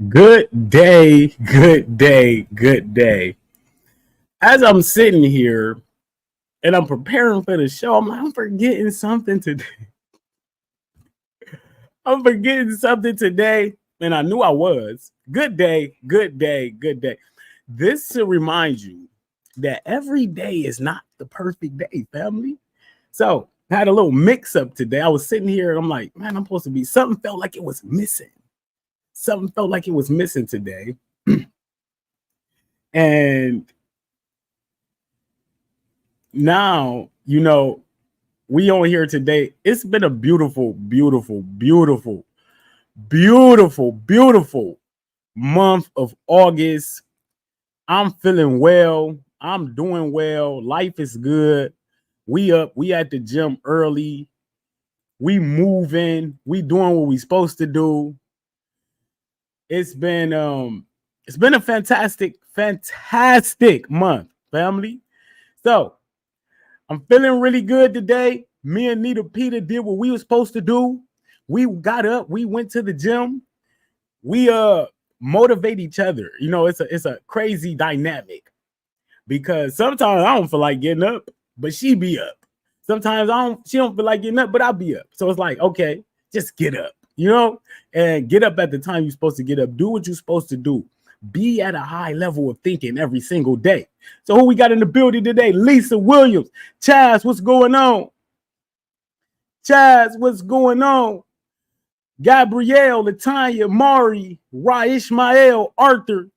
Good day, good day, good day. As I'm sitting here and I'm preparing for the show, I'm forgetting something today. I'm forgetting something today, and I knew I was. Good day, good day, good day. This to remind you that every day is not the perfect day, family. So I had a little mix up today. I was sitting here and I'm like, man, I'm supposed to be something felt like it was missing. Something felt like it was missing today. And now, we on here today. It's been a beautiful, beautiful, beautiful, beautiful, beautiful month of August. I'm feeling well. I'm doing well. Life is good. We up. We at the gym early. We moving. We doing what we supposed to do. It's been it's been a fantastic, fantastic month, family. So I'm feeling really good today. Me and Nita Peter did what we were supposed to do. We got up, we went to the gym. We motivate each other. It's a crazy dynamic because sometimes I don't feel like getting up, but she be up. Sometimes she don't feel like getting up, but I'll be up. So it's like, okay, just get up, and get up at the time you're supposed to get up. Do what you're supposed to do. Be at a high level of thinking every single day. So who we got in the building today? Lisa Williams. Chaz, what's going on? Chaz, what's going on? Gabrielle, Latanya, Mari, Ra Ishmael, Arthur.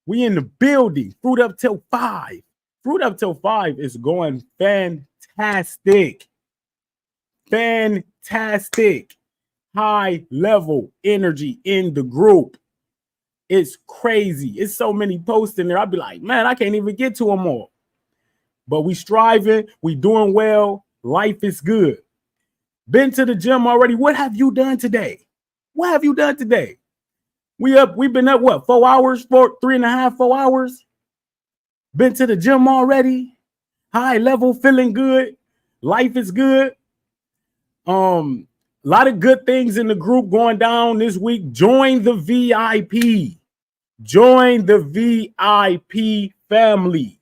We in the building. Fruit up till 5. Fruit up till 5 is going fantastic. Fantastic. High level energy in the group. It's crazy. It's so many posts in there. I'd be like, man, I can't even get to them all. But we striving. We doing well. Life is good. Been to the gym already. What have you done today? What have you done today? We've been up what, 4 hours, 3.5, 4 hours. Been to the gym already. High level, feeling good. Life is good. A lot of good things in the group going down this week. Join the VIP. Join the VIP family.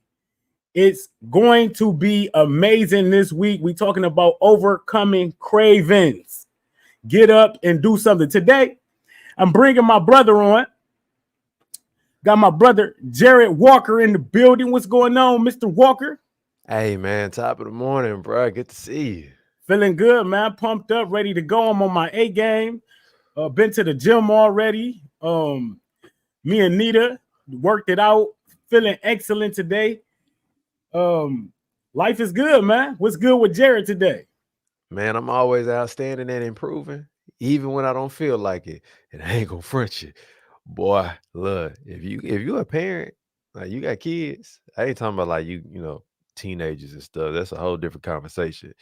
It's going to be amazing this week. We're talking about overcoming cravings. Get up and do something. Today, I'm bringing my brother on. Got my brother Jared Walker in the building. What's going on, Mr. Walker? Hey man, top of the morning, bro. Good to see you. Feeling good, man. Pumped up, ready to go. I'm on my A game. Been to the gym already. Me and Nita worked it out. Feeling excellent today. Um, Life is good, man. What's good with Jared today? Man, I'm always outstanding and improving, even when I don't feel like it. And I ain't gonna front you. Boy, look, if you a parent, like you got kids, I ain't talking about like teenagers and stuff. That's a whole different conversation.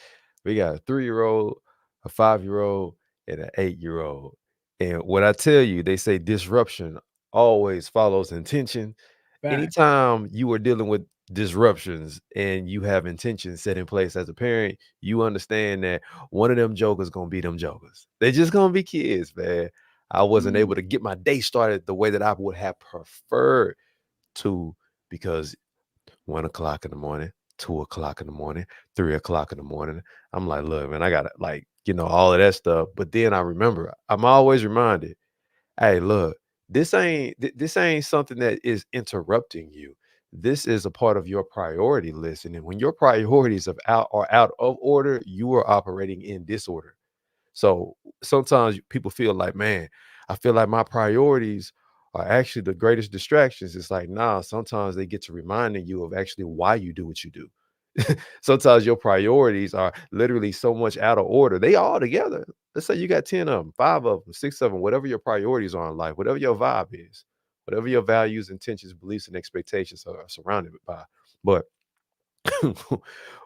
We got a 3-year-old, a 5-year-old, and an 8-year-old. And what I tell you, they say disruption always follows intention. Fact. Anytime you are dealing with disruptions and you have intentions set in place as a parent, you understand that one of them jokers gonna be them jokers. They just gonna be kids, man. I wasn't able to get my day started the way that I would have preferred to because 1 o'clock in the morning, 2 o'clock in the morning, 3 o'clock in the morning. I'm like, look, man, I gotta all of that stuff. But then I remember, I'm always reminded, hey, look, this ain't something that is interrupting you. This is a part of your priority list. And then when your priorities are out of order, you are operating in disorder. So sometimes people feel like, man, I feel like my priorities are actually the greatest distractions. It's like, nah, sometimes they get to reminding you of actually why you do what you do. Sometimes your priorities are literally so much out of order. They all together. Let's say you got 10 of them, 5 of them, 6 of them, whatever your priorities are in life, whatever your vibe is, whatever your values, intentions, beliefs, and expectations are surrounded by. But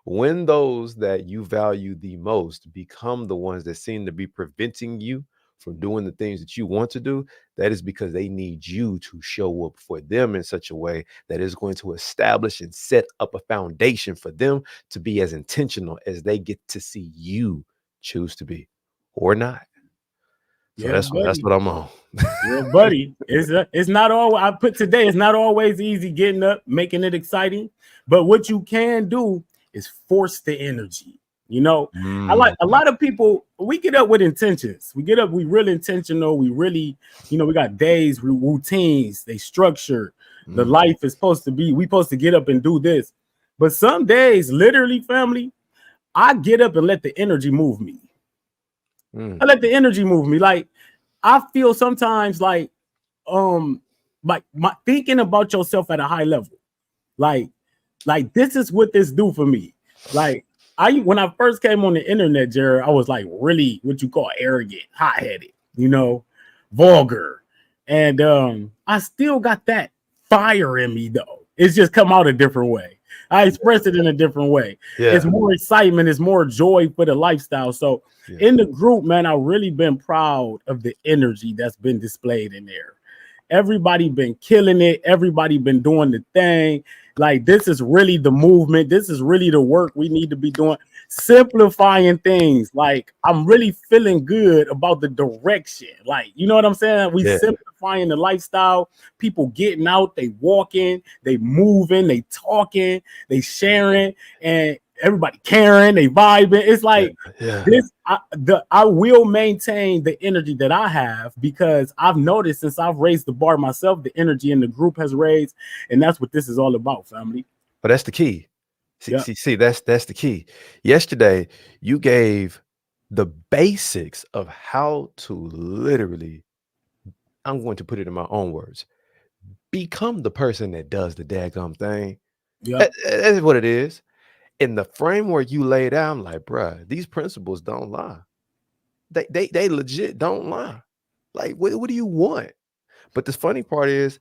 when those that you value the most become the ones that seem to be preventing you from doing the things that you want to do, that is because they need you to show up for them in such a way that is going to establish and set up a foundation for them to be as intentional as they get to see you choose to be or not. So Yeah, that's buddy. what I'm on. Yeah, buddy. It's not all I put today. It's not always easy getting up, making it exciting. But what you can do is force the energy. You know, I like a lot of people. We get up with intentions. We get up. We really intentional. We really, we got days, routines. They structure. The life is supposed to be. We supposed to get up and do this. But some days, literally, family, I get up and let the energy move me. I let the energy move me. Like I feel sometimes like my thinking about yourself at a high level. Like this is what this do for me. Like when I first came on the internet, Jared, I was like really what you call arrogant, hot-headed, vulgar. And I still got that fire in me though. It's just come out a different way. I express it in a different way. Yeah. It's more excitement, it's more joy for the lifestyle. So in the group, man, I've really been proud of the energy that's been displayed in there. Everybody been killing it. Everybody been doing the thing. Like this is really the movement. This is really the work we need to be doing. Simplifying things. Like I'm really feeling good about the direction. Like, you know what I'm saying? We simplifying the lifestyle. People getting out, they walking, they moving, they talking, they sharing, and everybody caring, they vibing. It's like this. I will maintain the energy that I have because I've noticed since I've raised the bar myself, the energy in the group has raised, and that's what this is all about, family. But that's the key. See, that's the key. Yesterday, you gave the basics of how to literally, I'm going to put it in my own words, become the person that does the daggum thing. Yeah, that's what it is. In the framework you laid out, I'm like, bruh, these principles don't lie. They legit don't lie. Like, what do you want? But the funny part is,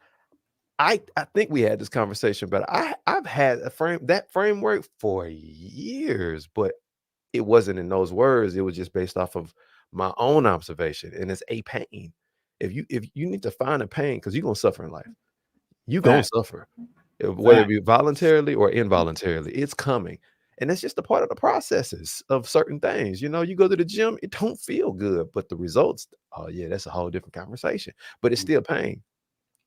I think we had this conversation, but I've had that framework for years, but it wasn't in those words. It was just based off of my own observation, and it's a pain. If you need to find a pain, because you're gonna suffer in life, you're gonna suffer, whether it be voluntarily or involuntarily. It's coming. And that's just a part of the processes of certain things. You go to the gym, it don't feel good, but the results, oh yeah, that's a whole different conversation. But it's still pain.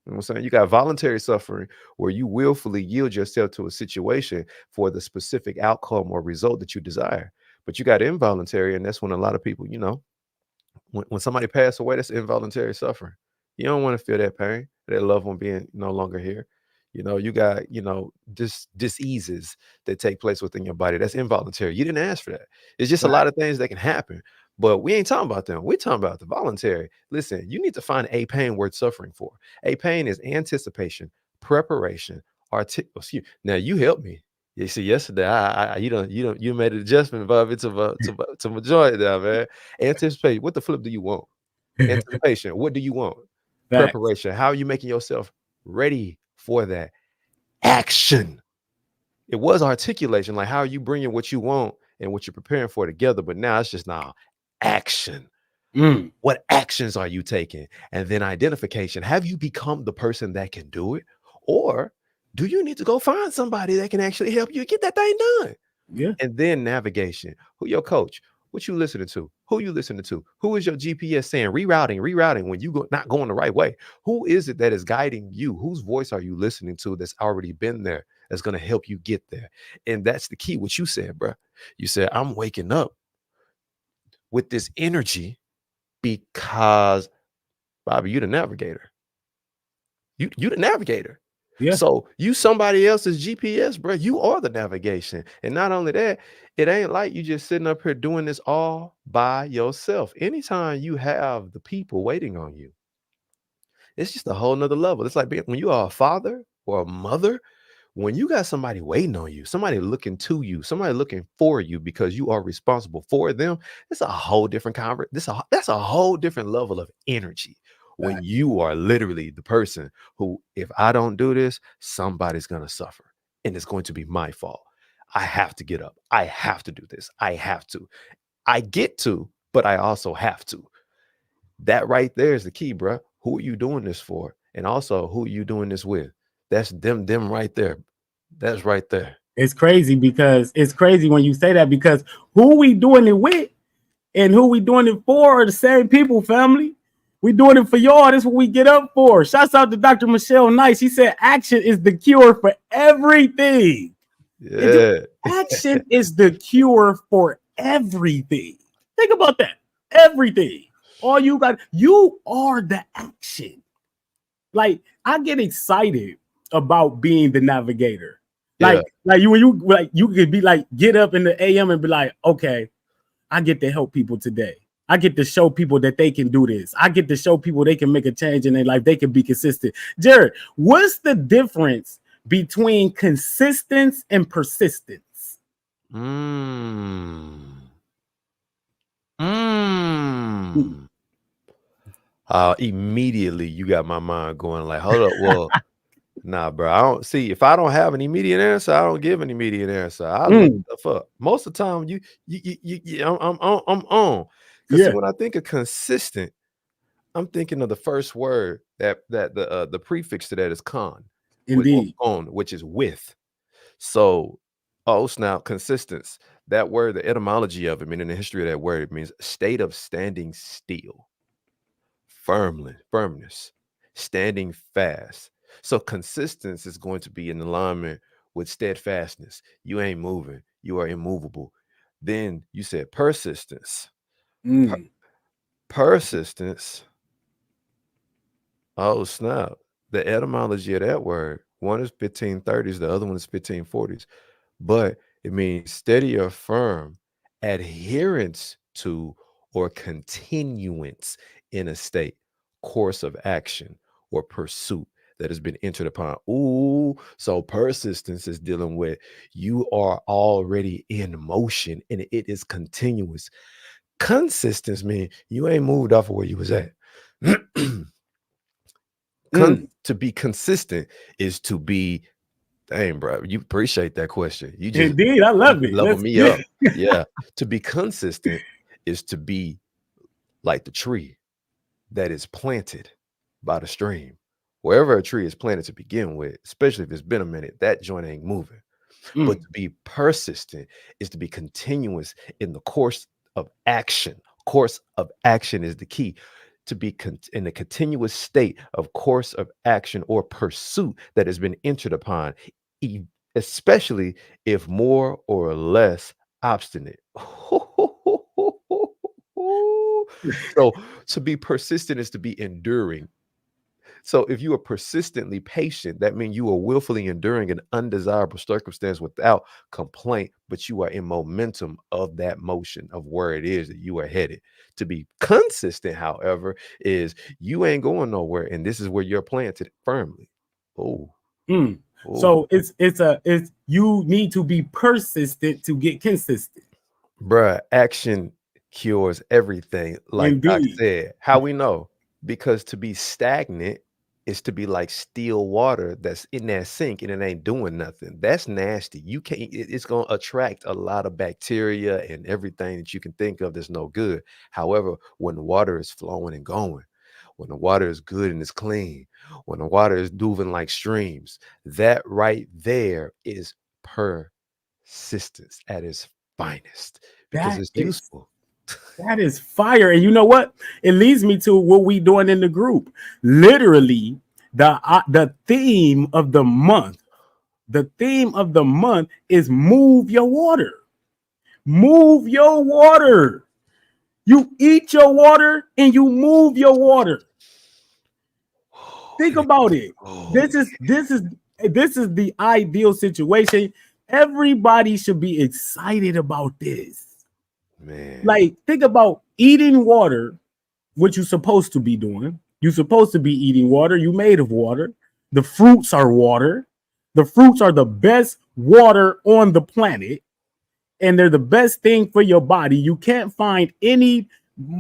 You know what I'm saying? You got voluntary suffering where you willfully yield yourself to a situation for the specific outcome or result that you desire. But you got involuntary, and that's when a lot of people, when somebody passed away, that's involuntary suffering. You don't want to feel that pain, that loved one being no longer here. You got, diseases that take place within your body. That's involuntary. You didn't ask for that. It's just a lot of things that can happen. But we ain't talking about them. We're talking about the voluntary. Listen, you need to find a pain worth suffering for. A pain is anticipation, preparation, Now you helped me. You see, yesterday, you made an adjustment, Bobby, to my joint now, man. Anticipation. What the flip do you want? Anticipation. What do you want? Preparation. How are you making yourself ready for that? Action. It was articulation. Like, how are you bringing what you want and what you're preparing for together? But now it's just action. What actions are you taking? And then identification. Have you become the person that can do it? Or do you need to go find somebody that can actually help you get that thing done? Yeah. And then navigation. Who your coach? What you listening to? Who you listening to? Who is your GPS saying? Rerouting when you not going the right way. Who is it that is guiding you? Whose voice are you listening to that's already been there, that's going to help you get there? And that's the key. What you said, bro. You said, I'm waking up with this energy because, Bobby, you the navigator. You the navigator. Yeah. So you somebody else's GPS, bro. You are the navigation. And not only that, it ain't like you just sitting up here doing this all by yourself. Anytime you have the people waiting on you, it's just a whole nother level. It's like when you are a father or a mother, when you got somebody waiting on you, somebody looking to you, somebody looking for you because you are responsible for them, it's a whole different conversation. That's a whole different level of energy. When you are literally the person who, if I don't do this, somebody's going to suffer and it's going to be my fault. I have to get up. I have to do this. I have to. I get to, but I also have to. That right there is the key, bro. Who are you doing this for? And also, who are you doing this with? That's them right there. That's right there. It's crazy when you say that, because who we doing it with and who we doing it for are the same people, family. We doing it for y'all. That's what we get up for. Shouts out to Dr. Michelle Nice. She said action is the cure for everything. Yeah. Action is the cure for everything. Think about that. Everything. All you got, you are the action. Like, I get excited about being the navigator. Like, you could be like, get up in the AM and be like, okay, I get to help people today. I get to show people that they can do this. I get to show people they can make a change in their life. They can be consistent. Jared, what's the difference between consistency and persistence? Immediately you got my mind going like, hold up, well, nah, bro. I don't see if I don't have an immediate answer, I don't give an immediate answer. I look stuff up. Most of the time, I'm on. Because when I think of consistent, I'm thinking of the first word that the prefix to that is con, Indeed, on, which is with. So, snap, consistence. That word, the etymology of it, meaning the history of that word, it means state of standing still, firmness, standing fast. So consistency is going to be in alignment with steadfastness. You ain't moving. You are immovable. Then you said persistence. Persistence. Oh, snap. The etymology of that word, one is 1530s, the other one is 1540s. But it means steady or firm adherence to or continuance in a state, course of action, or pursuit that has been entered upon. Ooh, so persistence is dealing with you are already in motion and it is continuous. Consistency means you ain't moved off of where you was at. To be consistent is to be, dang, bro, you appreciate that question. You just indeed, I love it. Level me up. Yeah. To be consistent is to be like the tree that is planted by the stream. Wherever a tree is planted to begin with, especially if it's been a minute, that joint ain't moving. But to be persistent is to be continuous in the course of action. Course of action is the key. To be in a continuous state of course of action or pursuit that has been entered upon, especially if more or less obstinate. So to be persistent is to be enduring. So if you are persistently patient, that means you are willfully enduring an undesirable circumstance without complaint, but you are in momentum of that motion of where it is that you are headed. To be consistent, however, is you ain't going nowhere, and this is where you're planted firmly. So it's you need to be persistent to get consistent. Bruh, action cures everything. Like Doc said, how we know? Because to be stagnant is to be like still water that's in that sink and it ain't doing nothing. That's nasty. You can't, it's going to attract a lot of bacteria and everything that you can think of that's no good. However, when the water is flowing and going, when the water is good and it's clean, when the water is moving like streams, that right there is persistence at its finest, because it's useful. That is fire. And you know what? It leads me to what we doing in the group. Literally, the theme of the month. The theme of the month is move your water. Move your water. You eat your water and you move your water. Think about it. This is the ideal situation. Everybody should be excited about this. Man. Like, think about eating water, what you're supposed to be doing. You're supposed to be eating water. You made of water. The fruits are water. The fruits are the best water on the planet, and they're the best thing for your body. You can't find any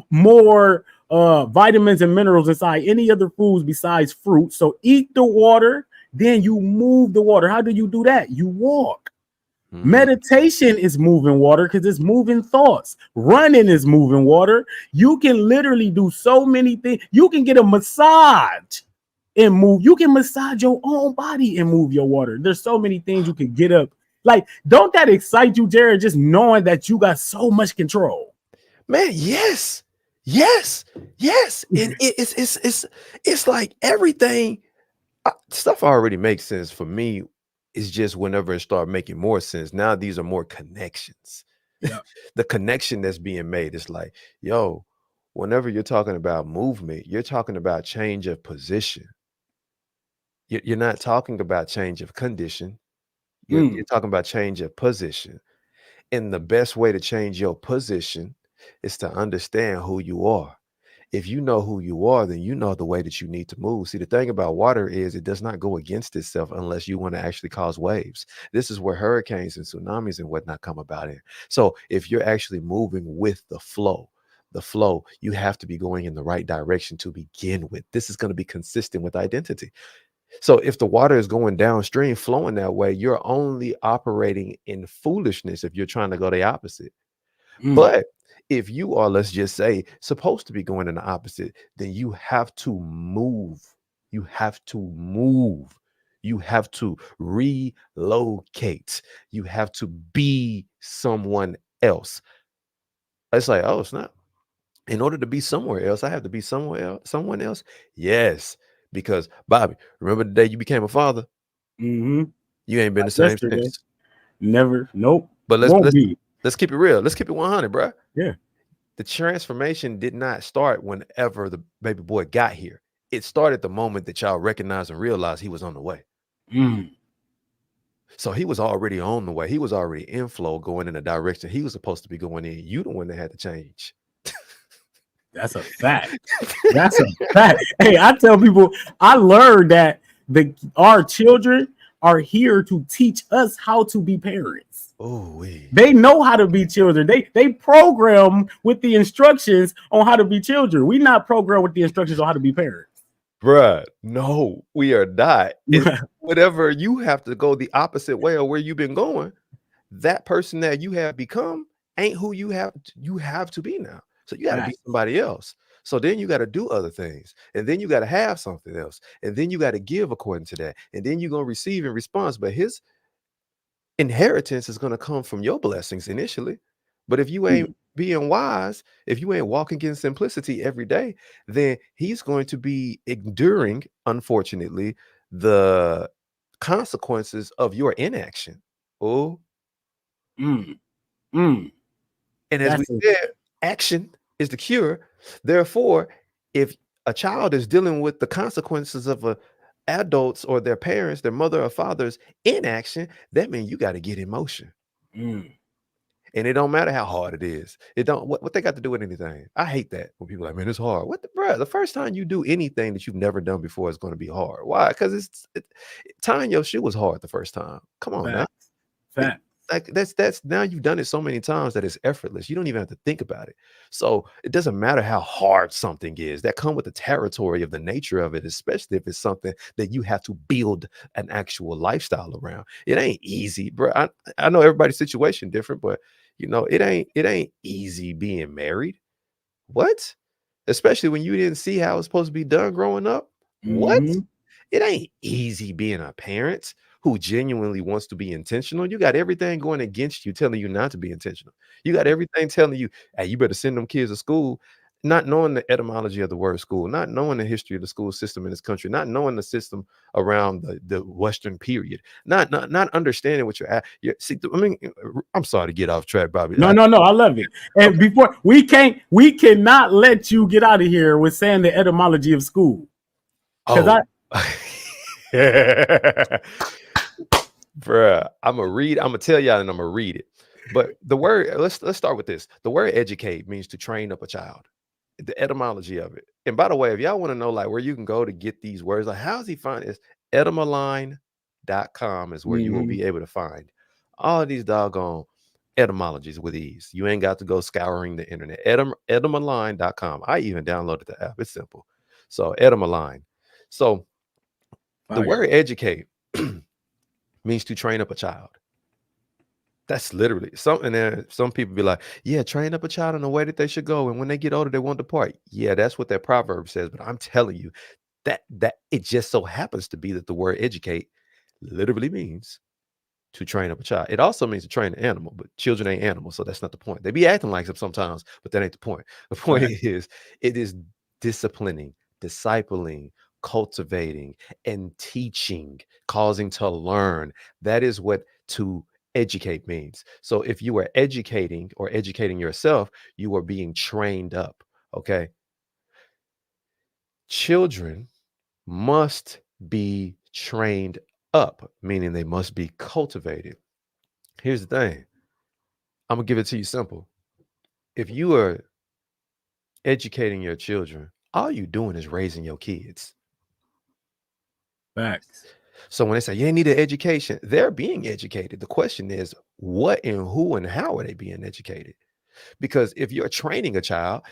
more vitamins and minerals inside any other foods besides fruit. So eat the water, then you move the water. How do you do that? You walk. Meditation is moving water because it's moving thoughts. Running is moving water. You can literally do so many things. You can get a massage and move. You can massage your own body and move your water. There's so many things you can get up. Like, don't that excite you, Jared? Just knowing that you got so much control. Man, yes. Yes. Yes, and it's like everything stuff already makes sense for me. It's just whenever it start making more sense. Now these are more connections. Yeah. The connection that's being made is like, yo, whenever you're talking about movement, you're talking about change of position. You're not talking about change of condition. You're Mm. talking about change of position. And the best way to change your position is to understand who you are. If you know who you are, then you know the way that you need to move. See, the thing about water is it does not go against itself unless you want to actually cause waves. This is where hurricanes and tsunamis and whatnot come about in. So if you're actually moving with the flow, you have to be going in the right direction to begin with. This is going to be consistent with identity. So if the water is going downstream, flowing that way, you're only operating in foolishness if you're trying to go the opposite. Mm. But if you are, let's just say, supposed to be going in the opposite, then you have to move. You have to move. You have to relocate. You have to be someone else. It's like, oh, it's not. In order to be somewhere else, I have to be somewhere else, someone else. Yes, because Bobby, remember the day you became a father? Mm-hmm. You ain't been the Like same yesterday. since. Never. Nope. But let's Won't let's be. let's keep it real. Let's keep it 100, bro. Yeah. The transformation did not start whenever the baby boy got here. It started the moment that y'all recognized and realized he was on the way. Mm. So he was already on the way. He was already in flow, going in a direction he was supposed to be going in. You the one that had to change. That's a fact. That's a fact. Hey, I tell people I learned that our children are here to teach us how to be parents. Oh, They know how to be children. They program with the instructions on how to be children. We not programmed with the instructions on how to be parents. bruh, no, we are not. It's whatever you have to go the opposite way of where you've been going. That person that you have become ain't who you have to be now. So you got to be Fact. somebody else. So then you got to do other things. And then you got to have something else. And then you got to give according to that. And then you're going to receive in response. But his inheritance is going to come from your blessings initially. But if you ain't Mm. being wise, if you ain't walking in simplicity every day, then he's going to be enduring, unfortunately, the consequences of your inaction. Oh, Mm. Mm. and as we That's a said, action is the cure. Therefore, if a child is dealing with the consequences of a adults or their parents, their mother or father's inaction, that means you got to get in motion. mm. And it don't matter how hard it is. It don't what they got to do with anything. I hate that when people are like, man, it's hard. What the bruh? The first time you do anything that you've never done before is going to be hard. Why? Because tying your shoe was hard the first time. Come on now. Fact. Fact. Like that's now you've done it so many times that it's effortless. You don't even have to think about it. So it doesn't matter how hard something is. That come with the territory of the nature of it, especially if it's something that you have to build an actual lifestyle around. It ain't easy, bro. I know everybody's situation different, but it ain't easy being married. What? Especially when you didn't see how it's supposed to be done growing up. What? Mm-hmm. It ain't easy being a parent who genuinely wants to be intentional. You got everything going against you, telling you not to be intentional. You got everything telling you, hey, you better send them kids to school, not knowing the etymology of the word school, not knowing the history of the school system in this country, not knowing the system around the Western period, not understanding what you're at. See, I mean, I'm sorry to get off track, Bobby. No, no, no. I love it. And Okay. before we cannot let you get out of here with saying the etymology of school. Because Oh. Bruh, I'm gonna tell y'all and I'm gonna read it. But the word, let's start with this. The word educate means to train up a child. The etymology of it. And by the way, if y'all want to know like where you can go to get these words, like how's he find this? Etymoline.com is where you will Mhm. be able to find all of these doggone etymologies with ease. You ain't got to go scouring the internet. Etymoline.com. I even downloaded the app. It's simple. So Etymoline. So the Fire. word educate means to train up a child. That's literally something there. Some people be like, yeah, train up a child in the way that they should go. And when they get older, they won't depart. Yeah, that's what that proverb says. But I'm telling you that it just so happens to be that the word educate literally means to train up a child. It also means to train an animal, but children ain't animals. So that's not the point. They be acting like them sometimes, but that ain't the point. The point Fact. is it is disciplining, discipling, cultivating, and teaching, causing to learn. That is what to educate means. So if you are educating or educating yourself, you are being trained up. Okay. Children must be trained up, meaning they must be cultivated. Here's the thing, I'm going to give it to you simple. If you are educating your children, all you doing is raising your kids. Facts. So when they say you ain't need an education, they're being educated. The question is, what and who and how are they being educated? Because if you're training a child,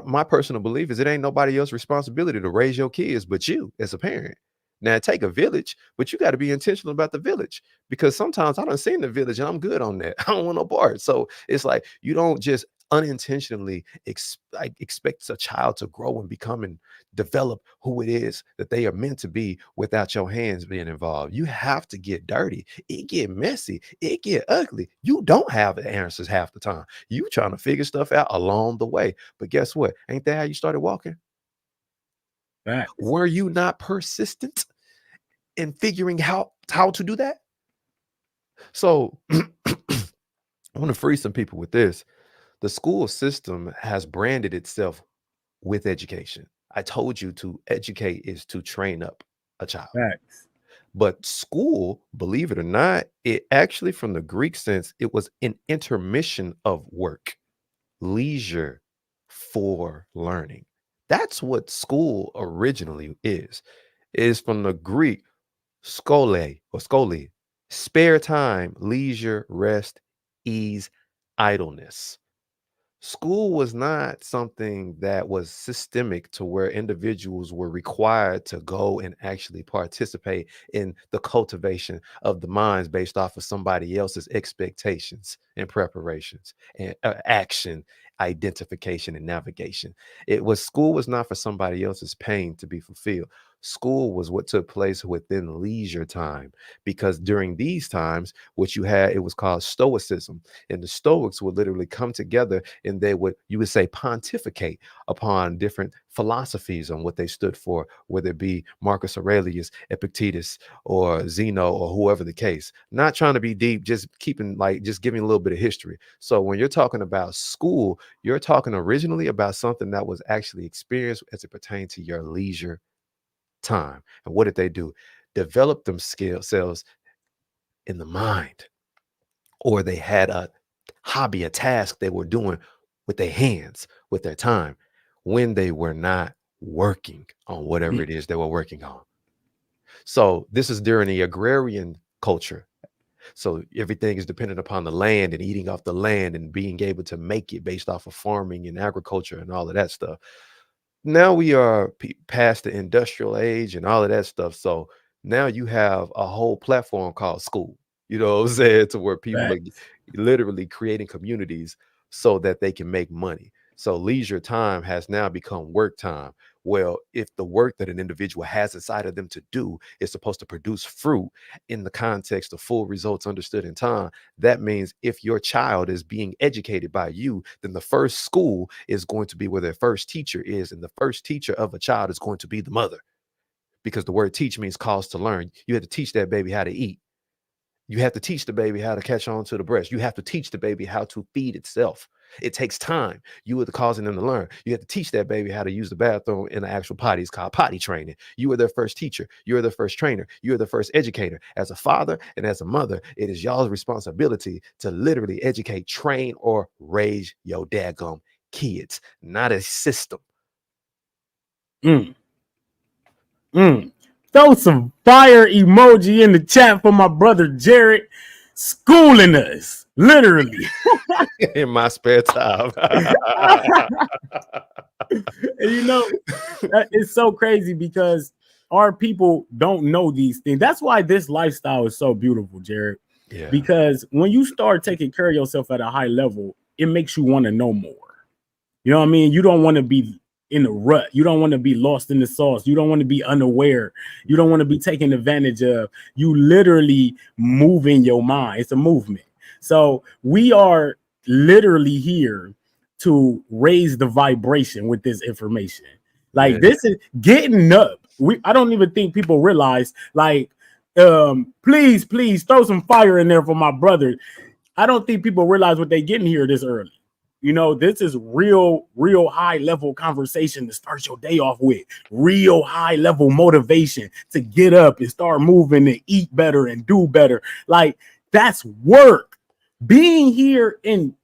my personal belief is it ain't nobody else's responsibility to raise your kids but you as a parent. Now, take a village, but you got to be intentional about the village, because sometimes I done seen the village and I'm good on that. I don't want no part. So it's like you don't just unintentionally expect a child to grow and become and develop who it is that they are meant to be without your hands being involved. You have to get dirty. It get messy. It get ugly. You don't have the answers half the time. You trying to figure stuff out along the way. But guess what? Ain't that how you started walking? Facts. Were you not persistent in figuring how to do that? So I want to free some people with this. The school system has branded itself with education. I told you to educate is to train up a child. Facts. But school, believe it or not, it actually, from the Greek sense, it was an intermission of work, leisure for learning. That's what school originally is. It is from the Greek skole or skole, spare time, leisure, rest, ease, idleness. School was not something that was systemic to where individuals were required to go and actually participate in the cultivation of the minds based off of somebody else's expectations and preparations and action, identification, and navigation. School was not for somebody else's pain to be fulfilled. School was what took place within leisure time, because during these times, what you had, it was called Stoicism. And the Stoics would literally come together and you would say, pontificate upon different philosophies on what they stood for, whether it be Marcus Aurelius, Epictetus, or Zeno, or whoever the case. Not trying to be deep, just giving a little bit of history. So when you're talking about school, you're talking originally about something that was actually experienced as it pertained to your leisure time. And what did they do? Develop themselves in the mind, or they had a hobby, a task they were doing with their hands, with their time, when they were not working on whatever it is they were working on. So this is during the agrarian culture. So everything is dependent upon the land and eating off the land and being able to make it based off of farming and agriculture and all of that stuff. Now we are past the industrial age and all of that stuff. So now you have a whole platform called school, you know what I'm saying, to where people are literally creating communities so that they can make money. So leisure time has now become work time. Well, if the work that an individual has inside of them to do is supposed to produce fruit in the context of full results understood in time, that means if your child is being educated by you, then the first school is going to be where their first teacher is. And the first teacher of a child is going to be the mother, because the word teach means cause to learn. You have to teach that baby how to eat. You have to teach the baby how to catch on to the breast. You have to teach the baby how to feed itself. It takes time. You are causing them to learn. You have to teach that baby how to use the bathroom in the actual potty. It's called potty training. You are their first teacher. You are their first trainer. You are the first educator. As a father and as a mother, it is y'all's responsibility to literally educate, train, or raise your daggum kids, not a system. Throw some fire emoji in the chat for my brother Jared, schooling us, literally. In my spare time. You know, it's so crazy because our people don't know these things. That's why this lifestyle is so beautiful, Jared. Yeah. Because when you start taking care of yourself at a high level, it makes you want to know more. You know what I mean? You don't want to be in a rut. You don't want to be lost in the sauce. You don't want to be unaware. You don't want to be taken advantage of. You literally move in your mind. It's a movement. So we are literally here to raise the vibration with this information. Like this is getting up. I don't even think people realize, like, please throw some fire in there for my brother. I don't think people realize what they getting here this early. You know, this is real high level conversation to start your day off with. Real high level motivation to get up and start moving and eat better and do better. Like, that's work. Being here and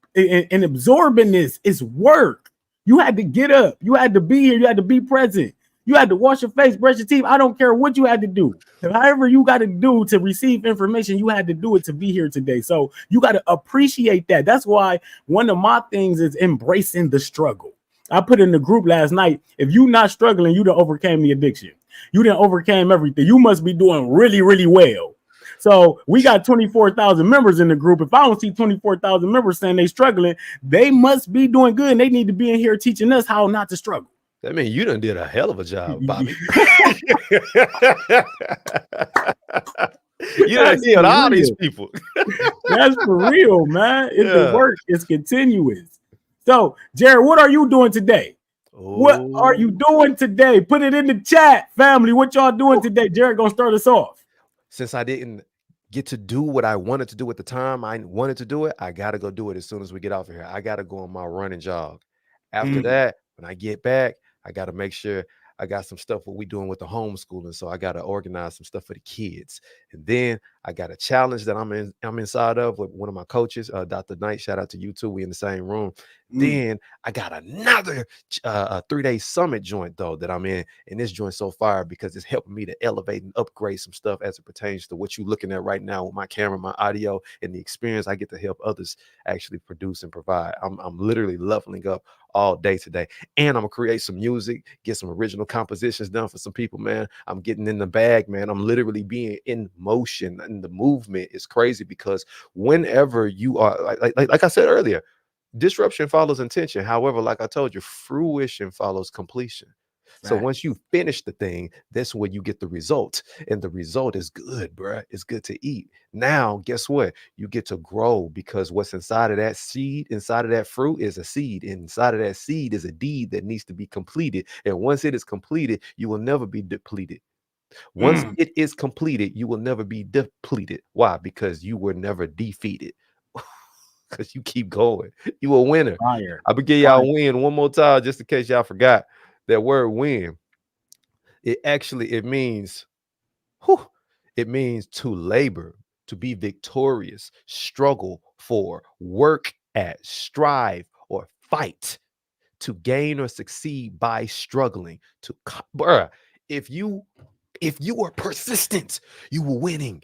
absorbing this is work. You had to get up. You had to be here. You had to be present. You had to wash your face, brush your teeth. I don't care what you had to do. However you got to do to receive information, you had to do it to be here today. So you got to appreciate that. That's why one of my things is embracing the struggle. I put in the group last night, if you not struggling, you done overcame the addiction. You done overcame everything. You must be doing really, really well. So we got 24,000 members in the group. If I don't see 24,000 members saying they struggling, they must be doing good. And they need to be in here teaching us how not to struggle. That means you done did a hell of a job, Bobby. You done killed all these people. That's for real, man. It's the work. It's continuous. So, Jared, what are you doing today? What are you doing today? Put it in the chat, family. What y'all doing today? Jared gonna start us off. Since I didn't get to do what I wanted to do at the time I wanted to do it, I got to go do it as soon as we get off of here. I got to go on my running jog. After that, when I get back, I got to make sure I got some stuff what we doing with the homeschooling. So I got to organize some stuff for the kids. And then I got a challenge that I'm inside of with one of my coaches, Dr. Knight. Shout out to you too. We in the same room. Then I got another 3-day summit joint though that I'm in. And this joint so fire because it's helping me to elevate and upgrade some stuff as it pertains to what you're looking at right now with my camera, my audio, and the experience I get to help others actually produce and provide. I'm literally leveling up all day today. And I'm gonna create some music, get some original compositions done for some people, man. I'm getting in the bag, man. I'm literally being in motion, and the movement is crazy because whenever you are like I said earlier, disruption follows intention. However, like I told you, fruition follows completion. So once you finish the thing, that's when you get the result. And the result is good, bruh. It's good to eat. Now, guess what? You get to grow because what's inside of that seed, inside of that fruit is a seed. Inside of that seed is a deed that needs to be completed. And once it is completed, you will never be depleted. Once it is completed, you will never be depleted. Why? Because you were never defeated. Because you keep going. You a winner. Fire. I will give y'all a win one more time just in case y'all forgot. That word win, it means to labor, to be victorious, struggle for, work at, strive, or fight, to gain or succeed by struggling. If you are persistent, you were winning.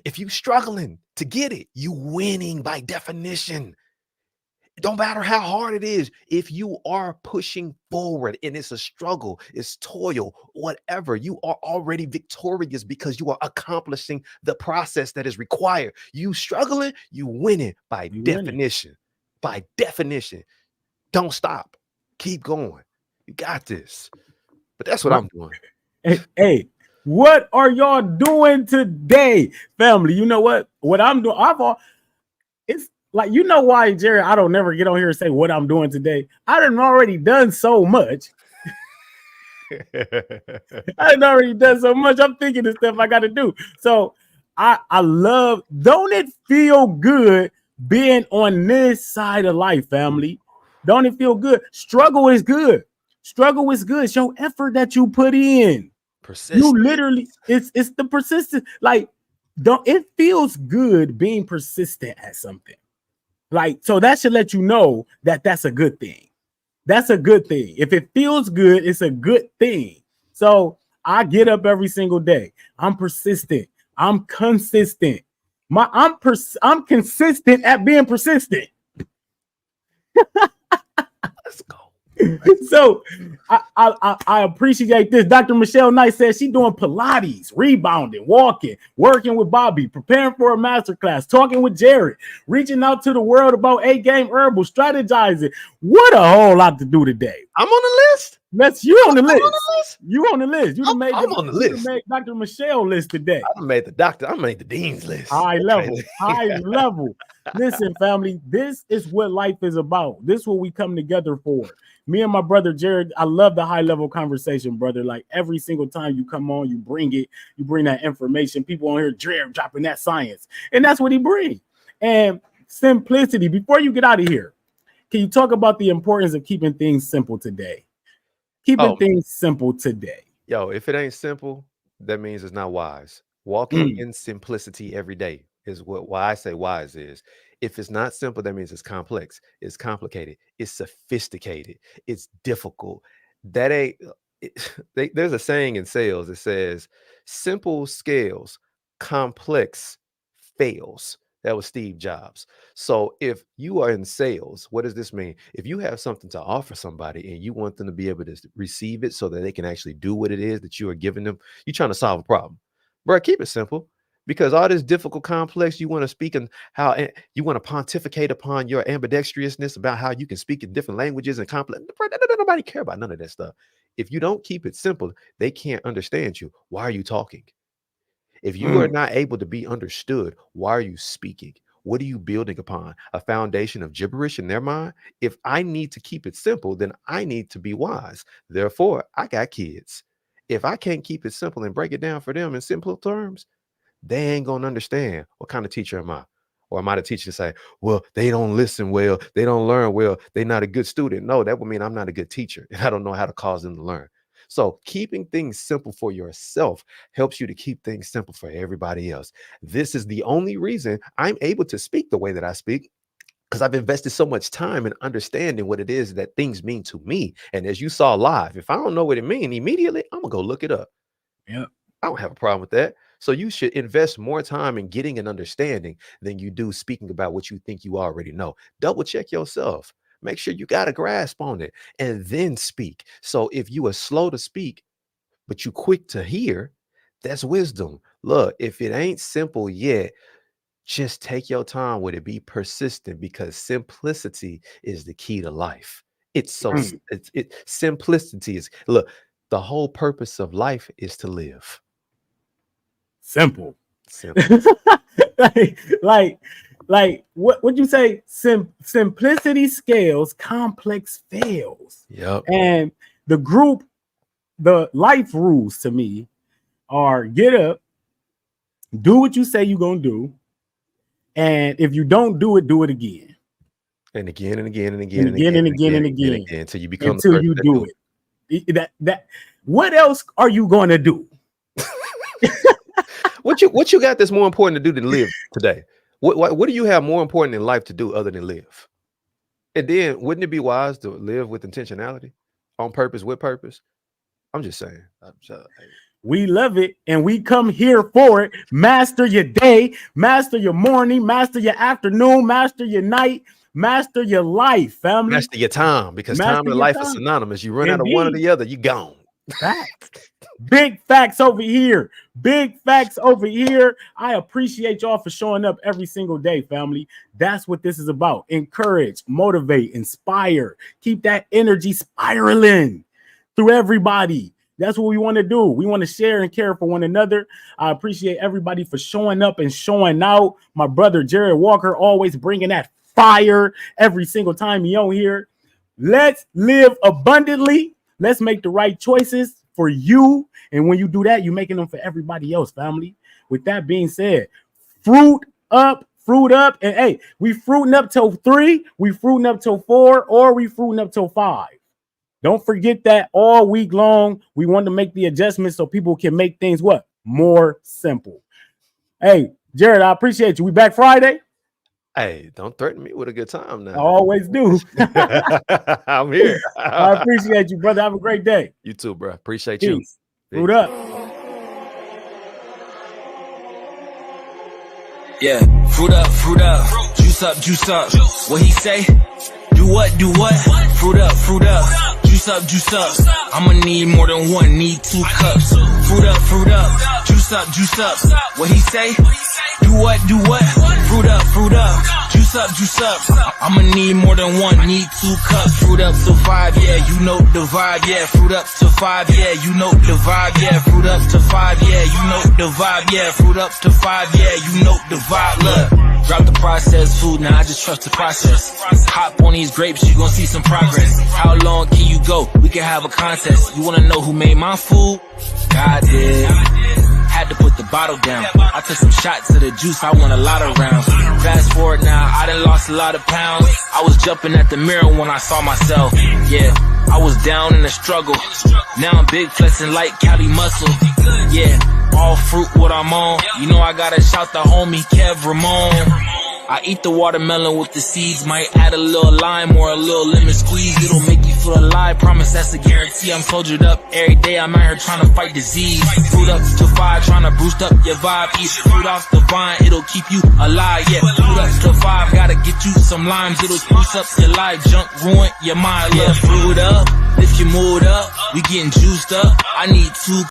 If you struggling to get it, you winning by definition. It don't matter how hard it is. If you are pushing forward and it's a struggle, it's toil, whatever, you are already victorious because you are accomplishing the process that is required. You struggling, you winning by definition. By definition. Don't stop. Keep going. You got this. But that's what I'm doing. Hey, what are y'all doing today, family? You know what? What I'm doing, it's like, you know why, Jerry, I don't never get on here and say what I'm doing today. I done already done so much. I'm thinking of stuff I got to do. So I love, don't it feel good being on this side of life, family? Don't it feel good? Struggle is good. Struggle is good. Show effort that you put in. Persistence. You literally, it's the persistence. Like, it feels good being persistent at something. Like, so that should let you know that that's a good thing. That's a good thing. If it feels good, it's a good thing. So I get up every single day. I'm persistent. I'm consistent. I'm consistent at being persistent. Let's go. So I appreciate this. Dr. Michelle Knight says she's doing Pilates, rebounding, walking, working with Bobby, preparing for a masterclass, talking with Jared, reaching out to the world about A-Game Herbal, strategizing. What a whole lot to do today. I'm on the list. You on the list. was? You on the list. You done made I'm on the list. Made Dr. Michelle list today. I made the doctor. I made the dean's list. High level. High level. Listen, family, this is what life is about. This is what we come together for. Me and my brother Jared, I love the high level conversation, brother. Like every single time you come on, you bring that information. People on here, Jared dropping that science. And that's what he brings. And simplicity. Before you get out of here, can you talk about the importance of keeping things simple today? Keeping things simple today. Yo, if it ain't simple, that means it's not wise. Walking in simplicity every day is why I say wise is. If it's not simple, that means it's complex, it's complicated, it's sophisticated, it's difficult. That ain't there's a saying in sales that says simple scales, complex fails. That was Steve Jobs. So if you are in sales, what does this mean? If you have something to offer somebody and you want them to be able to receive it so that they can actually do what it is that you are giving them, you're trying to solve a problem. Bro, keep it simple. Because all this difficult, complex, you want to speak and how you want to pontificate upon your ambidextrousness about how you can speak in different languages and complex. Nobody care about none of that stuff. If you don't keep it simple, they can't understand you. Why are you talking? If you are not able to be understood, why are you speaking? What are you building upon? A foundation of gibberish in their mind? If I need to keep it simple, then I need to be wise. Therefore, I got kids. If I can't keep it simple and break it down for them in simple terms, they ain't going to understand. What kind of teacher am I? Or am I the teacher to say, well, they don't listen well, they don't learn well, they're not a good student? No, that would mean I'm not a good teacher and I don't know how to cause them to learn. So keeping things simple for yourself helps you to keep things simple for everybody else. This is the only reason I'm able to speak the way that I speak, because I've invested so much time in understanding what it is that things mean to me. And as you saw live, if I don't know what it means immediately, I'm gonna go look it up. Yeah, I don't have a problem with that. So you should invest more time in getting an understanding than you do speaking about what you think you already know. Double check yourself. Make sure you got a grasp on it and then speak. So if you are slow to speak, but you quick to hear, that's wisdom. Look, if it ain't simple yet, just take your time with it. Be persistent, because simplicity is the key to life. It's so simplicity is, look, the whole purpose of life is to live. Simple. like what would you say? Simplicity scales, complex fails. Yep. And the life rules to me are: get up, do what you say you're gonna do, and if you don't do it again. And again and again and again and again and again and again until you become until you do it. That what else are you gonna do? What you got that's more important to do than live today? What do you have more important in life to do other than live? And then wouldn't it be wise to live with intentionality, on purpose, with purpose? I'm just saying. We love it, and we come here for it. Master your day, master your morning, master your afternoon, master your night, master your life, family. Master your time, because time and life is synonymous. You run out of one or the other, you gone. Facts. Big facts over here. Big facts over here. I appreciate y'all for showing up every single day, family. That's what this is about. Encourage, motivate, inspire. Keep that energy spiraling through everybody. That's what we want to do. We want to share and care for one another. I appreciate everybody for showing up and showing out. My brother Jared Walker always bringing that fire every single time he on here. Let's live abundantly. Let's make the right choices for you. And when you do that, you're making them for everybody else, family. With that being said, fruit up. And hey, we fruiting up till 3, we fruiting up till 4, or we fruiting up till 5. Don't forget that all week long, we want to make the adjustments so people can make things more simple. Hey, Jared, I appreciate you. We back Friday. Hey, don't threaten me with a good time now. I always do. I'm here. I appreciate you, brother. Have a great day. You too, bro. Appreciate Peace. you. Fruit up. Yeah, fruit up. Juice up. What he say? Do what? Fruit up. Juice up. I'ma need more than one, need 2 cups. Fruit up. Juice up. What he say? Do what? Do what? Fruit up, fruit up. Juice up, juice up. I'ma need more than one, need 2 cups. Fruit up to 5, yeah, you know the vibe, yeah. Fruit up to 5, yeah, you know the vibe, yeah. Fruit up to 5, yeah, you know the vibe, yeah. Fruit up to 5, yeah, you know the vibe. Look, drop the processed food, now I just trust the process. Hop on these grapes, you gon' see some progress. How long can you go? We can have a contest. You wanna know who made my food? God did. Had to put the bottle down. I took some shots of the juice, I won a lot of rounds. Fast forward now, I done lost a lot of pounds. I was jumping at the mirror when I saw myself. Yeah, I was down in the struggle. Now I'm big flexing like Cali muscle. Yeah, all fruit what I'm on. You know I gotta shout the homie Kev Ramon. I eat the watermelon with the seeds. Might add a little lime or a little lemon squeeze. It'll make you feel alive, promise that's a guarantee. I'm soldiered up every day, I'm out here trying to fight disease. Fruit up to 5, trying to boost up your vibe. Eat fruit off the vine, it'll keep you alive. Yeah, fruit up to 5, gotta get you some limes. It'll spruce up your life, junk ruin your mind. Yeah, fruit up, lift your mood up. We getting juiced up, I need 2